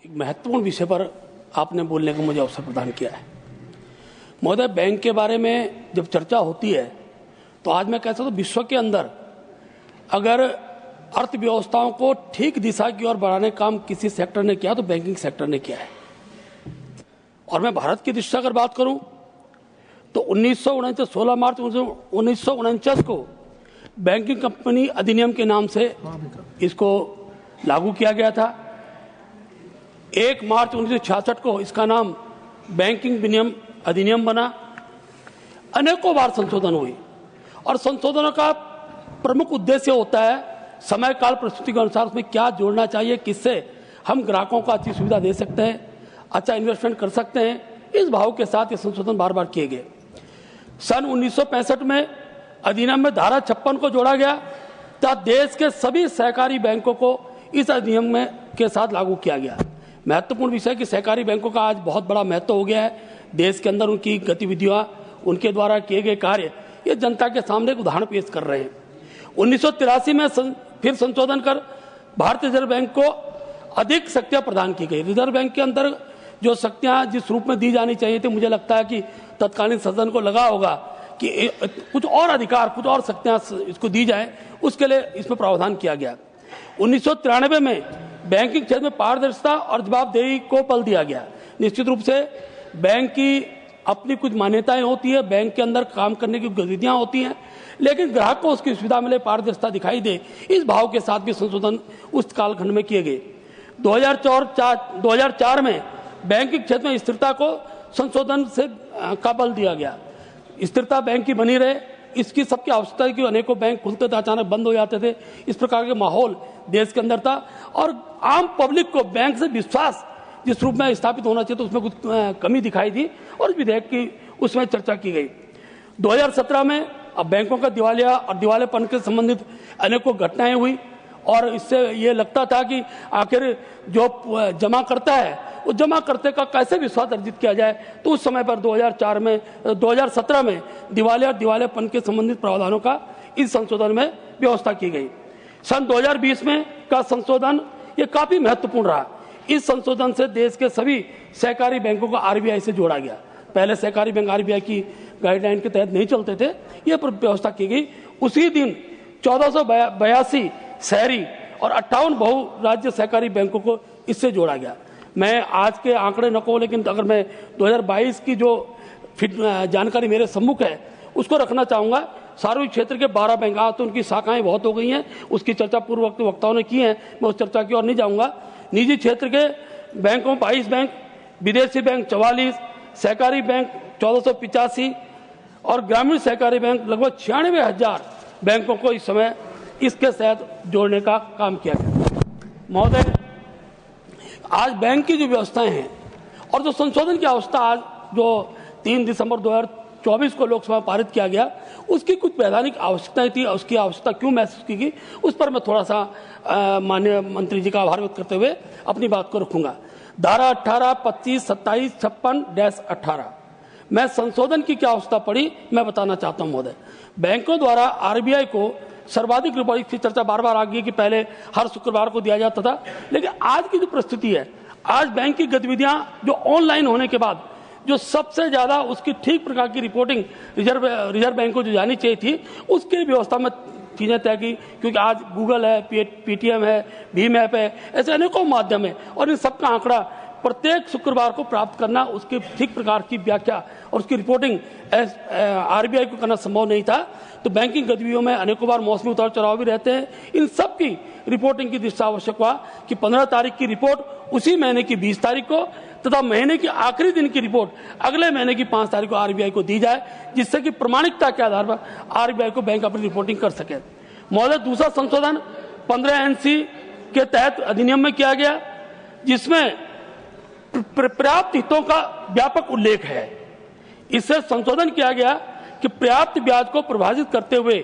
एक महत्वपूर्ण विषय पर आपने बोलने का मुझे अवसर प्रदान किया है। महोदय, बैंक के बारे में जब चर्चा होती है तो आज मैं कह सकता हूं विश्व के अंदर अगर अर्थव्यवस्थाओं को ठीक दिशा की ओर बढ़ाने का काम किसी सेक्टर ने किया तो बैंकिंग सेक्टर ने किया है। और मैं भारत की दृष्टि से अगर बात करूं तो 16 मार्च 1949 को बैंकिंग कंपनी अधिनियम के नाम से इसको लागू किया गया था। 1 मार्च 1966 को इसका नाम बैंकिंग विनियम अधिनियम बना। अनेकों बार संशोधन हुई और संशोधनों का प्रमुख उद्देश्य होता है समय काल परिस्थिति के अनुसार उसमें क्या जोड़ना चाहिए, किससे हम ग्राहकों को अच्छी सुविधा दे सकते हैं, अच्छा इन्वेस्टमेंट कर सकते हैं। इस भाव के साथ ये संशोधन बार बार किए गए। सन 1965 में अधिनियम में धारा 56 को जोड़ा गया तथा देश के सभी सहकारी बैंकों को इस अधिनियम में के साथ लागू किया गया। महत्वपूर्ण विषय कि सहकारी बैंकों का आज बहुत बड़ा महत्व हो गया है। देश के अंदर उनकी गतिविधियां, उनके द्वारा किए गए कार्य ये जनता के सामने एक उदाहरण पेश कर रहे हैं। 1983 में फिर संशोधन कर भारतीय रिजर्व बैंक को अधिक शक्तियां प्रदान की गई। रिजर्व बैंक के अंदर जो शक्तियां जिस रूप में दी जानी चाहिए थी, मुझे लगता है कि तत्कालीन सदन को लगा होगा कि कुछ और अधिकार, कुछ और शक्तियां इसको दी जाए, उसके लिए इसमें प्रावधान किया गया। 1993 में बैंकिंग क्षेत्र में पारदर्शिता और जवाबदेही को बल दिया गया। निश्चित रूप से बैंक की अपनी कुछ मान्यताएं होती है, बैंक के अंदर काम करने की गतिविधियां होती हैं, लेकिन ग्राहक को उसकी सुविधा मिले, पारदर्शिता दिखाई दे, इस भाव के साथ भी संशोधन उस कालखंड में किए गए। 2004 में बैंकिंग क्षेत्र में स्थिरता को संशोधन से का बल दिया गया। स्थिरता बैंक की बनी रहे, इसकी सबकी आवश्यकता है कि अनेकों बैंक खुलते थे, अचानक बंद हो जाते थे। इस प्रकार के माहौल देश के अंदर था और आम पब्लिक को बैंक से विश्वास जिस रूप में स्थापित होना चाहिए तो उसमें कुछ कमी दिखाई दी और विधेयक की उसमें चर्चा की गई। 2017 में अब बैंकों का दिवालिया और दिवालेपन के संबंधित अनेकों घटनाएं हुई और इससे ये लगता था कि आखिर जो जमा करता है उस जमा करते का कैसे विश्वास अर्जित किया जाए। तो उस समय पर 2017 में दिवालिया और दिवालेपन के संबंधित प्रावधानों का इस संशोधन में व्यवस्था की गई। सन 2020 में का संशोधन ये काफी महत्वपूर्ण रहा। इस संशोधन से देश के सभी सहकारी बैंकों को आरबीआई से जोड़ा गया। पहले सहकारी बैंक आरबीआई की गाइडलाइन के तहत नहीं चलते थे, ये व्यवस्था की गई। उसी दिन 1482 शहरी और 58 बहु राज्य सहकारी बैंकों को इससे जोड़ा गया। मैं आज के आंकड़े न कहूं, लेकिन अगर मैं 2022 की जो जानकारी मेरे सम्मुख है उसको रखना चाहूंगा। सार्वजनिक क्षेत्र के 12 बैंक, आज तो उनकी शाखाएं बहुत हो गई हैं, उसकी चर्चा पूर्व वक्ताओं ने की है, मैं उस चर्चा की ओर नहीं जाऊंगा। निजी क्षेत्र के बैंकों 22 बैंक, विदेशी बैंक 44, सहकारी बैंक 1485 और ग्रामीण सहकारी बैंक लगभग 96,000 बैंकों को इस समय इसके तहत जोड़ने का काम किया गया। महोदय, आज बैंक की जो व्यवस्थाएं हैं और जो संशोधन की अवस्था आज जो 3 दिसंबर 2024 को लोकसभा पारित किया गया, उसकी कुछ वैधानिक आवश्यकताएं थी। उसकी आवश्यकता क्यों महसूस की गई उस पर मैं थोड़ा सा माननीय मंत्री जी का आभार व्यक्त करते हुए अपनी बात को रखूंगा। धारा 18, 25, 27, 56-18 मैं संशोधन की क्या अवस्था पड़ी मैं बताना चाहता हूं। महोदय, बैंकों द्वारा आरबीआई को सर्वाधिक रिपोर्ट की चर्चा बार बार आ गई कि पहले हर शुक्रवार को दिया जाता था, लेकिन आज की जो परिस्थिति है, आज बैंक की गतिविधियां जो ऑनलाइन होने के बाद जो सबसे ज्यादा उसकी ठीक प्रकार की रिपोर्टिंग रिजर्व बैंक को जो जानी चाहिए थी, उसकी व्यवस्था में चीजें तय की। क्योंकि आज गूगल है, पेटीएम है, भीम ऐप है, ऐसे अनेकों माध्यम है और इन सबका आंकड़ा प्रत्येक शुक्रवार को प्राप्त करना, उसकी ठीक प्रकार की व्याख्या और उसकी रिपोर्टिंग आरबीआई को करना संभव नहीं था। तो बैंकिंग गतिविधियों में अनेकों बार मौसमी उतार चढ़ाव भी रहते हैं। इन सब की रिपोर्टिंग की दृष्टि आवश्यक हुआ कि 15 तारीख की रिपोर्ट उसी महीने की 20 तारीख को तथा महीने की आखिरी दिन की रिपोर्ट अगले महीने की 5 तारीख को आरबीआई को दी जाए, जिससे कि प्रमाणिकता के आधार पर आरबीआई को बैंक अपनी रिपोर्टिंग कर सके। महोदय, दूसरा संशोधन 15 NC के तहत अधिनियम में किया गया, जिसमें पर्याप्त हितों का व्यापक उल्लेख है। इससे संशोधन किया गया कि पर्याप्त ब्याज को परिभाषित करते हुए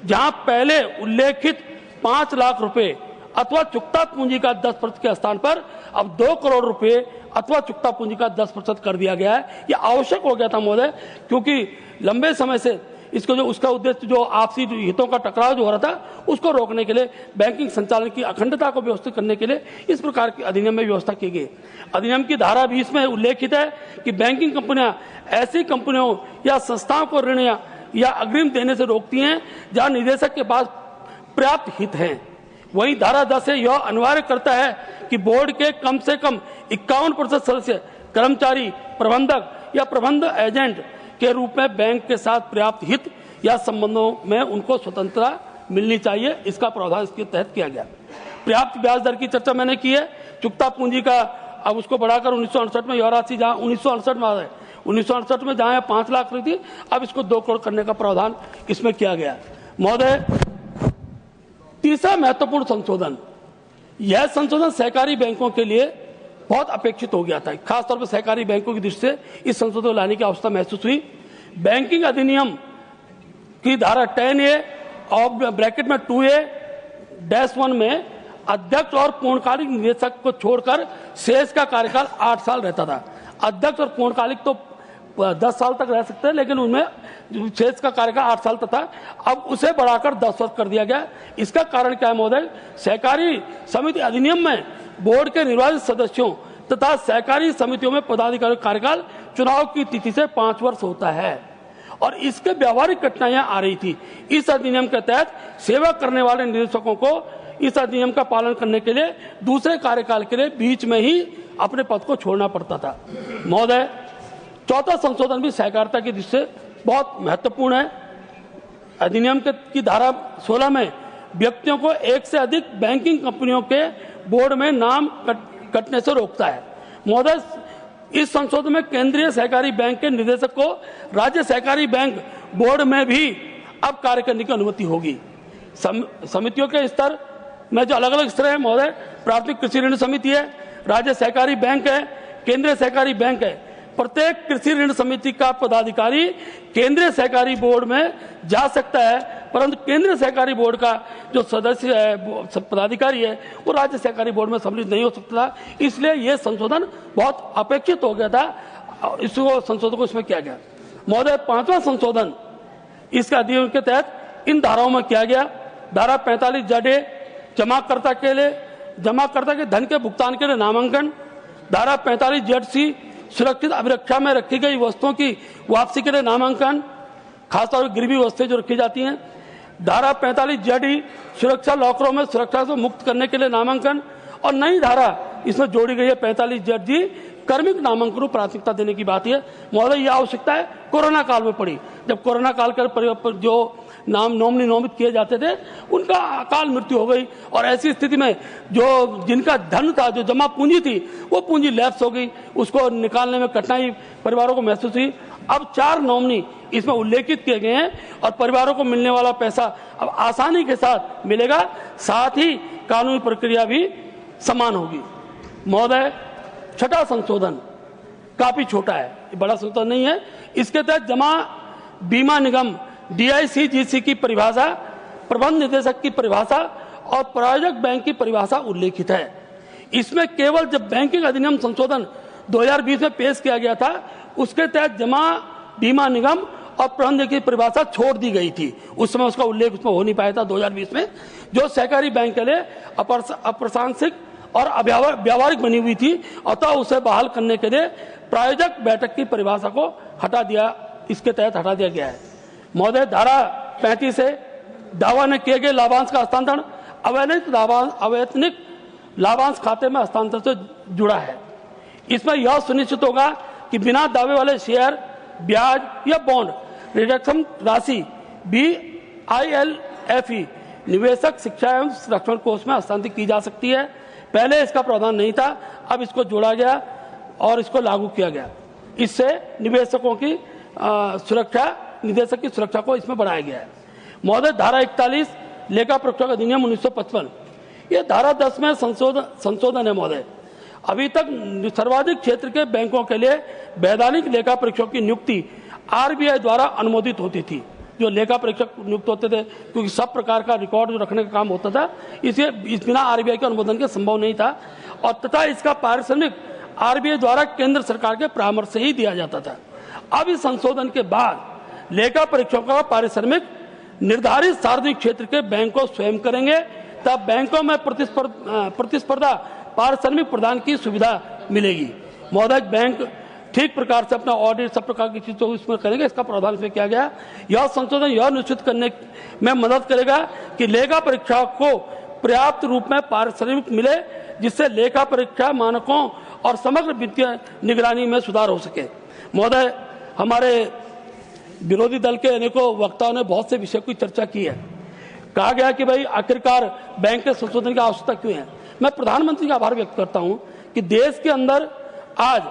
जहां पहले उल्लेखित 5 लाख रुपए अथवा चुकता पूंजी का 10% के स्थान पर अब 2 करोड़ रुपए अथवा चुकता पूंजी का 10% कर दिया गया है। यह आवश्यक हो गया था महोदय, क्योंकि लंबे समय से इसको जो उसका उद्देश्य जो आपसी हितों का टकराव जो हो रहा था उसको रोकने के लिए, बैंकिंग संचालन की अखंडता को व्यवस्थित करने के लिए इस प्रकार की अधिनियम में व्यवस्था की गई। अधिनियम की धारा 20 में उल्लेखित है कि बैंकिंग कंपनियां ऐसी कंपनियों या संस्थाओं को ऋण या अग्रिम देने से रोकती हैं जहां निदेशक के पास पर्याप्त हित हैं। वहीं धारा 10 यह अनिवार्य करता है कि बोर्ड के कम से कम 51% सदस्य कर्मचारी, प्रबंधक या प्रबंध एजेंट के रूप में बैंक के साथ पर्याप्त हित या संबंधों में उनको स्वतंत्रता मिलनी चाहिए। इसका प्रावधान इसके तहत किया गया। पर्याप्त ब्याज दर की चर्चा मैंने की है। चुकता पूंजी का अब उसको बढ़ाकर 1968 में यह राशि जहां 1968 में आ गए, 1968 में जहां 5 लाख रही थी, अब इसको 2 करोड़ करने का प्रावधान इसमें किया गया। महोदय, तीसरा महत्वपूर्ण संशोधन, यह संशोधन सहकारी बैंकों के लिए बहुत अपेक्षित हो गया था। खासतौर पर सहकारी बैंकों की दृष्टि से इस संशोधन को लाने की आवश्यकता महसूस हुई। बैंकिंग अधिनियम की धारा 10A और ब्रैकेट में 2A-1 में अध्यक्ष और पूर्णकालिक निदेशक को छोड़कर शेष का कार्यकाल 8 साल रहता था। अध्यक्ष और पूर्णकालिक तो 10 साल तक रह सकते हैं, लेकिन उनमें शेष का कार्यकाल 8 साल था। अब उसे बढ़ाकर 10 वर्ष कर दिया गया। इसका कारण क्या है महोदय? सहकारी समिति अधिनियम में बोर्ड के निर्वाचित सदस्यों तथा सहकारी समितियों में पदाधिकारी कार्यकाल चुनाव की तिथि से 5 वर्ष होता है और इसके व्यावहारिक कठिनाइयां आ रही थी। इस अधिनियम के तहत सेवा करने वाले निदेशकों को इस अधिनियम का पालन करने के लिए दूसरे कार्यकाल के लिए बीच में ही अपने पद को छोड़ना पड़ता था। महोदय, चौथा संशोधन भी सहकारिता की दृष्टि से बहुत महत्वपूर्ण है। अधिनियम की धारा 16 में व्यक्तियों को एक से अधिक बैंकिंग कंपनियों के बोर्ड में नाम कटने से रोकता है। महोदय, इस संशोधन में केंद्रीय सहकारी बैंक के निदेशक को राज्य सहकारी बैंक बोर्ड में भी अब कार्य करने की अनुमति होगी। समितियों के स्तर में जो अलग अलग स्तर है महोदय, प्राथमिक कृषि ऋण समिति है, राज्य सहकारी बैंक है, केंद्रीय सहकारी बैंक है। प्रत्येक कृषि ऋण समिति का पदाधिकारी केंद्रीय सहकारी बोर्ड में जा सकता है, परंतु केंद्रीय सहकारी बोर्ड का जो सदस्य है, पदाधिकारी है, वो राज्य सहकारी बोर्ड में सम्मिलित नहीं हो सकता था। इसलिए यह संशोधन बहुत अपेक्षित हो गया था। इसको संशोधन को इसमें किया गया। महोदय, 5वां संशोधन इसका अधिनियम के तहत इन धाराओं में किया गया। धारा 45 जमाकर्ता के धन के भुगतान के लिए नामांकन। धारा 45 सुरक्षित अभिरक्षा में रखी गई वस्तुओं की वापसी के लिए नामांकन, खासतौर पर गिरवी वस्तुएं जो रखी जाती हैं। धारा 45 सुरक्षा लॉकरों में सुरक्षा से मुक्त करने के लिए नामांकन। और नई धारा इसमें जोड़ी गई है 45 कर्मिक नामांकन को प्राथमिकता देने की बात है। महोदय, यह आवश्यकता है कोरोना काल में पड़ी, जब कोरोना काल कर जो नाम नॉमित किए जाते थे उनका अकाल मृत्यु हो गई और ऐसी स्थिति में जो जिनका धन था, जो जमा पूंजी थी, वो पूंजी लैप्स हो गई, उसको निकालने में कठिनाई परिवारों को महसूस हुई। अब 4 नॉमिनी इसमें उल्लेखित किए गए हैं और परिवारों को मिलने वाला पैसा अब आसानी के साथ मिलेगा, साथ ही कानूनी प्रक्रिया भी समान होगी। महोदय, 6वां संशोधन काफी छोटा है, बड़ा संशोधन नहीं है। इसके तहत जमा बीमा निगम DICGC की परिभाषा, प्रबंध निदेशक की परिभाषा और प्रायोजक बैंक की परिभाषा उल्लेखित है। इसमें केवल जब बैंकिंग अधिनियम संशोधन 2020 में पेश किया गया था, उसके तहत जमा बीमा निगम और प्रबंध की परिभाषा छोड़ दी गई थी। उस समय उसका उल्लेख उसमें हो नहीं पाया था 2020 में, जो सहकारी बैंक के लिए अप्रासंगिक और व्यावहारिक बनी हुई थी। अतः उसे बहाल करने के लिए प्रायोजक बैठक की परिभाषा को इसके तहत हटा दिया गया है। महोदय, धारा 35 से दावा न किए गए लाभांश का हस्तांतरण अवैतनिक लाभांश खाते में हस्तांतरण से जुड़ा है। इसमें यह सुनिश्चित होगा कि बिना दावे वाले शेयर, ब्याज या बॉन्ड रिडक्शन राशि BILFE निवेशक शिक्षा एवं संरक्षण कोष में हस्तांतरित की जा सकती है। पहले इसका प्रावधान नहीं था, अब इसको जोड़ा गया और इसको लागू किया गया। इससे निवेशकों की निदेशक की सुरक्षा को इसमें बढ़ाया गया है। महोदय, धारा 41 लेखा परीक्षक अधिनियम 1955, यह धारा 10 में संशोधन है। महोदय, अभी तक सर्वाधिक क्षेत्र के बैंकों के लिए वैधानिक लेखा परीक्षकों की नियुक्ति RBI द्वारा अनुमोदित होती थी। जो लेखा परीक्षक नियुक्त होते थे, क्योंकि सब प्रकार का रिकॉर्ड जो रखने का काम होता था, इसलिए बिना RBI के अनुमोदन के संभव नहीं था। और तथा इसका पारिश्रमिक RBI द्वारा केंद्र सरकार के परामर्श से ही दिया जाता था। अब इस संशोधन के बाद लेखा परीक्षकों का पारिश्रमिक निर्धारित सार्वजनिक क्षेत्र के बैंकों स्वयं करेंगे, तब बैंकों में प्रतिस्पर्धा पारिश्रमिक प्रदान की सुविधा मिलेगी। महोदय, बैंक ठीक प्रकार से अपना ऑडिट सब प्रकार की चीजों इसमें करेंगे। इसका प्रावधान इसमें किया गया। यह संशोधन यह निश्चित करने में मदद करेगा कि लेखा परीक्षा को पर्याप्त रूप में पारिश्रमिक मिले, जिससे लेखा परीक्षा मानकों और समग्र वित्तीय निगरानी में सुधार हो सके। महोदय, हमारे विरोधी दल के अनेकों वक्ताओं ने बहुत से विषय की चर्चा की है। कहा गया कि भाई आखिरकार बैंक के संशोधन की आवश्यकता क्यों है। मैं प्रधानमंत्री का आभार व्यक्त करता हूं कि देश के अंदर आज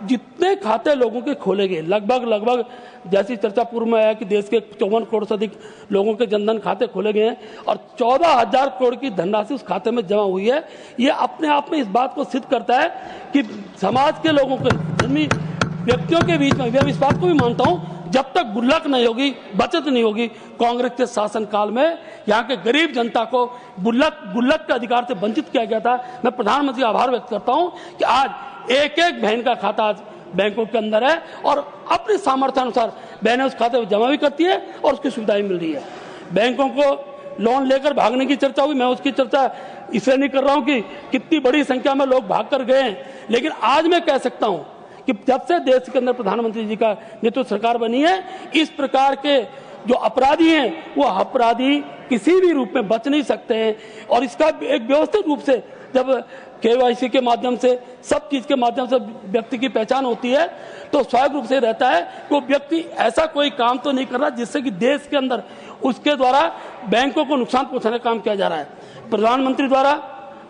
जितने खाते लोगों के खोले गए, लगभग जैसी चर्चा पूर्व में आया कि देश के 54 करोड़ से अधिक लोगों के जनधन खाते खोले गए हैं और 14,000 करोड़ की धनराशि उस खाते में जमा हुई है। ये अपने आप में इस बात को सिद्ध करता है कि समाज के लोगों के धर्मी व्यक्तियों के बीच में, मैं इस बात को भी मानता हूं, जब तक गुल्लक नहीं होगी, बचत नहीं होगी, कांग्रेस के शासन काल में यहाँ के गरीब जनता को गुल्लक के अधिकार से वंचित किया गया था। मैं प्रधानमंत्री का आभार व्यक्त करता हूं कि आज एक बहन का खाता आज बैंकों के अंदर है और अपने सामर्थ्य अनुसार बहनें उस खाते में जमा भी करती है और उसकी सुविधाएं मिल रही है। बैंकों को लोन लेकर भागने की चर्चा हुई, मैं उसकी चर्चा इसलिए नहीं कर रहा हूं कि कितनी बड़ी संख्या में लोग भाग कर गए हैं, लेकिन आज मैं कह सकता हूं कि जब से देश के अंदर प्रधानमंत्री जी का नेतृत्व सरकार बनी है, इस प्रकार के जो अपराधी हैं वो अपराधी किसी भी रूप में बच नहीं सकते हैं। और इसका एक व्यवस्थित रूप से जब केवाईसी के माध्यम से, सब चीज के माध्यम से व्यक्ति की पहचान होती है, तो स्वाभाविक रूप से रहता है कि वो व्यक्ति ऐसा कोई काम तो नहीं कर रहा जिससे कि देश के अंदर उसके द्वारा बैंकों को नुकसान पहुंचाने का काम किया जा रहा है। प्रधानमंत्री द्वारा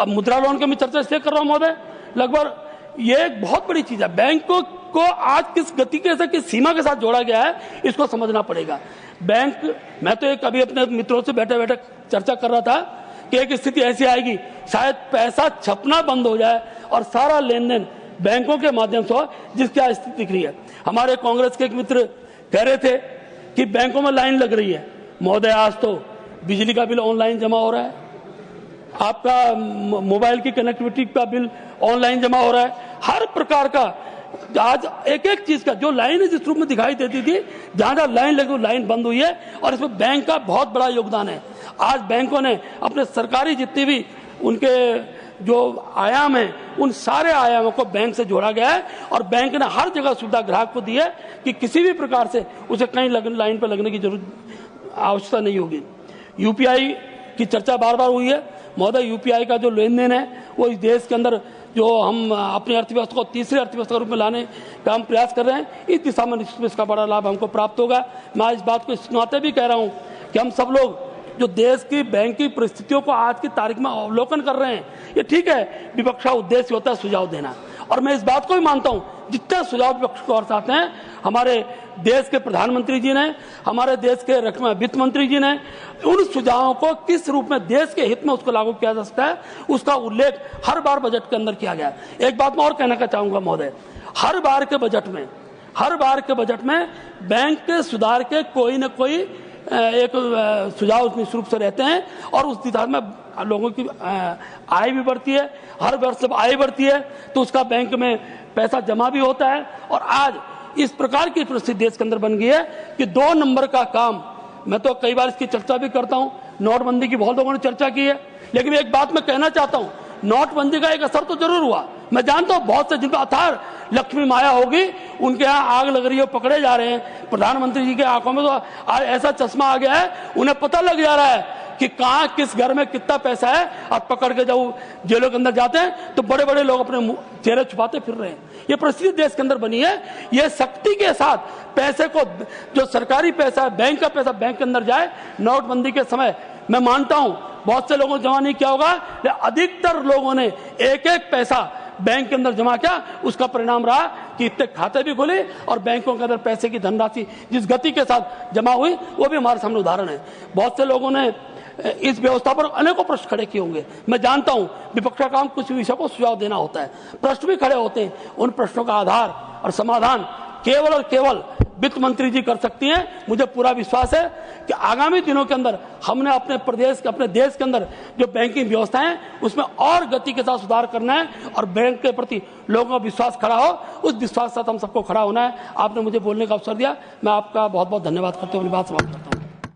अब मुद्रा लोन की मैं चर्चा इसलिए कर रहा हूं महोदय, लगभग ये एक बहुत बड़ी चीज है। बैंकों को आज किस गति के साथ, किस सीमा के साथ जोड़ा गया है, इसको समझना पड़ेगा। बैंक, मैं तो एक अभी अपने मित्रों से बैठे बैठे चर्चा कर रहा था कि एक स्थिति ऐसी आएगी, शायद पैसा छपना बंद हो जाए और सारा लेन देन बैंकों के माध्यम से हो, जिसकी आज स्थिति दिख रही है। हमारे कांग्रेस के एक मित्र कह रहे थे कि बैंकों में लाइन लग रही है। महोदय, आज तो बिजली का बिल ऑनलाइन जमा हो रहा है, आपका मोबाइल की कनेक्टिविटी का बिल ऑनलाइन जमा हो रहा है, हर प्रकार का आज एक चीज का जो लाइन जिस रूप में दिखाई देती थी, जहां जहां लाइन लगी वो लाइन बंद हुई है और इसमें बैंक का बहुत बड़ा योगदान है। आज बैंकों ने अपने सरकारी जितनी भी उनके जो आयाम है, उन सारे आयामों को बैंक से जोड़ा गया है और बैंक ने हर जगह सुविधा ग्राहक को दी है कि किसी भी प्रकार से उसे कहीं लाइन पर लगने की जरूरत आवश्यकता नहीं होगी। यूपीआई की चर्चा बार बार हुई है। महोदय, यूपीआई का जो लेन देन है वो इस देश के अंदर जो हम अपनी अर्थव्यवस्था को तीसरी अर्थव्यवस्था के रूप में लाने का हम प्रयास कर रहे हैं, इस दिशा में निश्चित इसका बड़ा लाभ हमको प्राप्त होगा। मैं इस बात को इस नाते भी कह रहा हूं कि हम सब लोग जो देश की बैंकिंग परिस्थितियों को आज की तारीख में अवलोकन कर रहे हैं, ये ठीक है, विपक्ष का उद्देश्य होता है सुझाव देना, और मैं इस बात को भी मानता हूं जितने सुझाव विपक्ष को और साथ हैं, हमारे देश के प्रधानमंत्री जी ने, हमारे देश के वित्त मंत्री जी ने उन सुझावों को किस रूप में देश के हित में उसको लागू किया जा सकता है, उसका उल्लेख हर बार बजट के अंदर किया गया। एक बात मैं और कहना चाहूंगा महोदय, हर बार के बजट में बैंक के सुधार के कोई न कोई एक सुझाव निश्चित रूप से रहते हैं और उस दिशा में लोगों की आय भी बढ़ती है। हर वर्ष जब आय बढ़ती है तो उसका बैंक में पैसा जमा भी होता है। और आज इस प्रकार की परिस्थिति देश के अंदर बन गई है कि 2 नंबर का काम, मैं तो कई बार इसकी चर्चा भी करता हूं, नोटबंदी की बहुत लोगों ने चर्चा की है, लेकिन एक बात मैं कहना चाहता हूं, नोटबंदी का एक असर तो जरूर हुआ। मैं जानता हूं बहुत से जिन पर अथार लक्ष्मी माया होगी, उनके यहाँ आग लग रही है, पकड़े जा रहे हैं। प्रधानमंत्री जी के आंखों में तो ऐसा चश्मा आ गया है, उन्हें पता लग जा रहा है कि कहां किस घर में कितना पैसा है, और पकड़ के जब जेलों के अंदर जाते हैं तो बड़े बड़े लोग अपने चेहरे छुपाते फिर रहे हैं। ये परिस्थिति देश के अंदर बनी है। ये सख्ती के साथ पैसे को, जो सरकारी पैसा है, बैंक का पैसा बैंक के अंदर जाए। नोटबंदी के समय मैं मानता हूं बहुत से लोगों ने जमा नहीं किया होगा, लेकिन अधिकतर लोगों ने एक पैसा बैंक के अंदर जमा किया। उसका परिणाम रहा कि इतने खाते भी खुले और बैंकों के अंदर पैसे की धनराशि जिस गति के साथ जमा हुई, वो भी हमारे सामने उदाहरण है। बहुत से लोगों ने इस व्यवस्था पर अनेकों प्रश्न खड़े किए होंगे। मैं जानता हूं विपक्ष का काम कुछ विषय को सुझाव देना होता है, प्रश्न भी खड़े होते हैं। उन प्रश्नों का आधार और समाधान केवल और केवल वित्त मंत्री जी कर सकती हैं। मुझे पूरा विश्वास है कि आगामी दिनों के अंदर हमने अपने प्रदेश अपने देश के अंदर जो बैंकिंग व्यवस्था है उसमें और गति के साथ सुधार करना है और बैंक के प्रति लोगों का विश्वास खड़ा हो, उस विश्वास के साथ हम सबको खड़ा होना है। आपने मुझे बोलने का अवसर दिया, मैं आपका बहुत बहुत धन्यवाद करते हुए अपनी बात समाप्त करता हूँ।